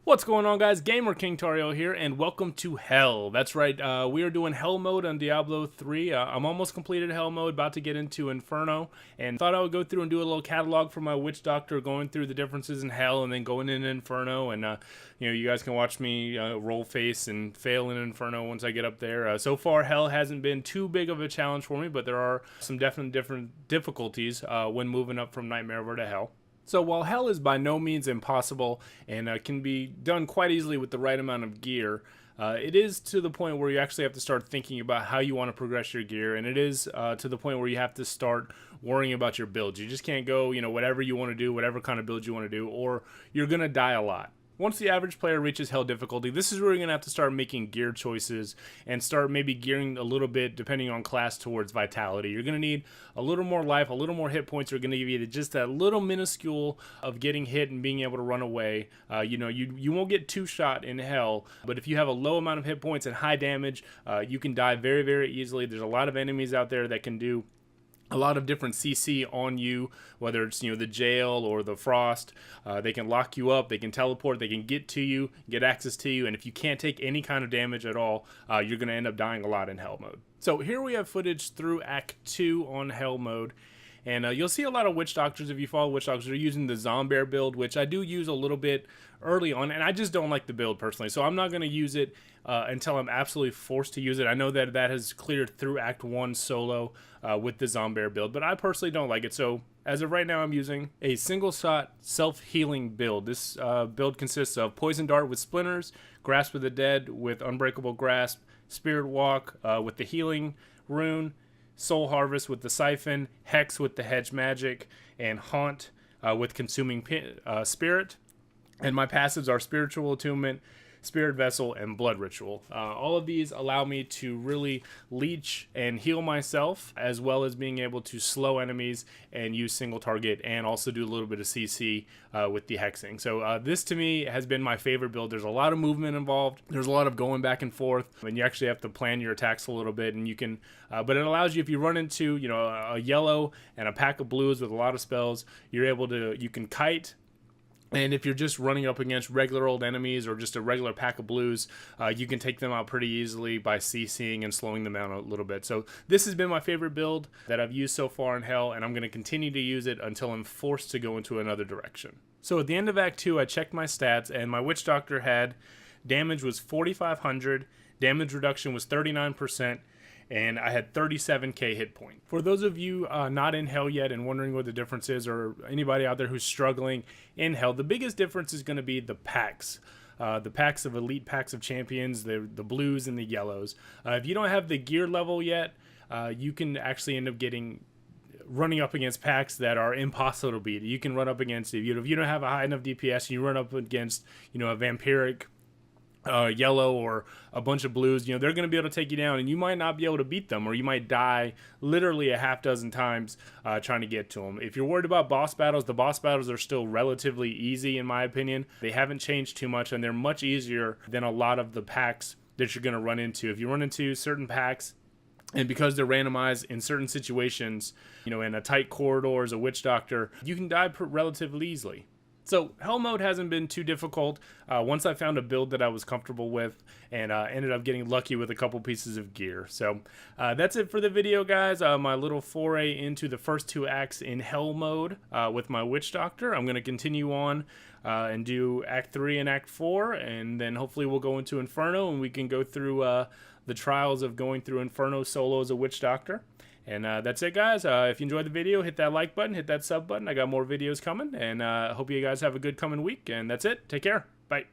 What's going on, guys? Gamer King Tario here, and welcome to Hell. That's right, we are doing Hell mode on Diablo 3. I'm almost completed Hell mode, about to get into Inferno, and thought I would go through and do a little catalog for my Witch Doctor, going through the differences in Hell and then going into Inferno, and you guys can watch me roll face and fail in Inferno once I get up there. So far, Hell hasn't been too big of a challenge for me, but there are some definite different difficulties when moving up from Nightmare over to Hell. So while Hell is by no means impossible and can be done quite easily with the right amount of gear, it is to the point where you actually have to start thinking about how you want to progress your gear, and it is to the point where you have to start worrying about your builds. You just can't go, whatever you want to do, whatever kind of build you want to do, or you're going to die a lot. Once the average player reaches Hell difficulty, this is where you're going to have to start making gear choices and start maybe gearing a little bit, depending on class, towards vitality. You're going to need a little more life, a little more hit points. Are going to give you just that little minuscule of getting hit and being able to run away. You won't get two-shot in Hell, but if you have a low amount of hit points and high damage, you can die very, very easily. There's a lot of enemies out there that can do a lot of different CC on you, whether it's the jail or the frost. They can lock you up, they can teleport, they can get to you, get access to you, and if you can't take any kind of damage at all, you're going to end up dying a lot in Hell mode. So here we have footage through Act 2 on Hell mode. And you'll see a lot of Witch Doctors, if you follow Witch Doctors, are using the Zombear build, which I do use a little bit early on, and I just don't like the build personally. So I'm not going to use it until I'm absolutely forced to use it. I know that that has cleared through Act 1 solo with the Zombear build, but I personally don't like it. So as of right now, I'm using a single-shot self-healing build. This build consists of Poison Dart with Splinters, Grasp of the Dead with Unbreakable Grasp, Spirit Walk with the Healing Rune, Soul Harvest with the Siphon, Hex with the Hedge Magic, and Haunt with Consuming Spirit. And my passives are Spiritual Attunement, Spirit Vessel, and Blood Ritual. All of these allow me to really leech and heal myself, as well as being able to slow enemies and use single target, and also do a little bit of CC with the hexing. So this to me has been my favorite build. There's a lot of movement involved. There's a lot of going back and forth, and you actually have to plan your attacks a little bit, and you can, but it allows you, if you run into, a yellow and a pack of blues with a lot of spells, you can kite. And if you're just running up against regular old enemies or just a regular pack of blues, you can take them out pretty easily by CCing and slowing them down a little bit. So this has been my favorite build that I've used so far in Hell, and I'm going to continue to use it until I'm forced to go into another direction. So at the end of Act 2, I checked my stats, and my Witch Doctor had damage was 4,500, damage reduction was 39%, and I had 37k hit point. For those of you not in Hell yet and wondering what the difference is, or anybody out there who's struggling in Hell, the biggest difference is going to be the packs. The packs of elite packs of champions, the blues and the yellows. If you don't have the gear level yet, you can actually end up running up against packs that are impossible to beat. You can run up against, if you don't have a high enough DPS, you run up against a vampiric yellow or a bunch of blues, they're going to be able to take you down, and you might not be able to beat them, or you might die literally a half dozen times trying to get to them. If you're worried about boss battles, the boss battles are still relatively easy in my opinion. They haven't changed too much, and they're much easier than a lot of the packs that you're going to run into. If you run into certain packs, and because they're randomized in certain situations, in a tight corridor as a Witch Doctor, you can die relatively easily. So Hell mode hasn't been too difficult once I found a build that I was comfortable with, and ended up getting lucky with a couple pieces of gear. So that's it for the video, guys. My little foray into the first two acts in Hell mode with my Witch Doctor. I'm going to continue on and do Act 3 and Act 4, and then hopefully we'll go into Inferno, and we can go through the trials of going through Inferno solo as a Witch Doctor. And that's it, guys. If you enjoyed the video, hit that like button, hit that sub button. I got more videos coming, and I hope you guys have a good coming week. And that's it. Take care. Bye.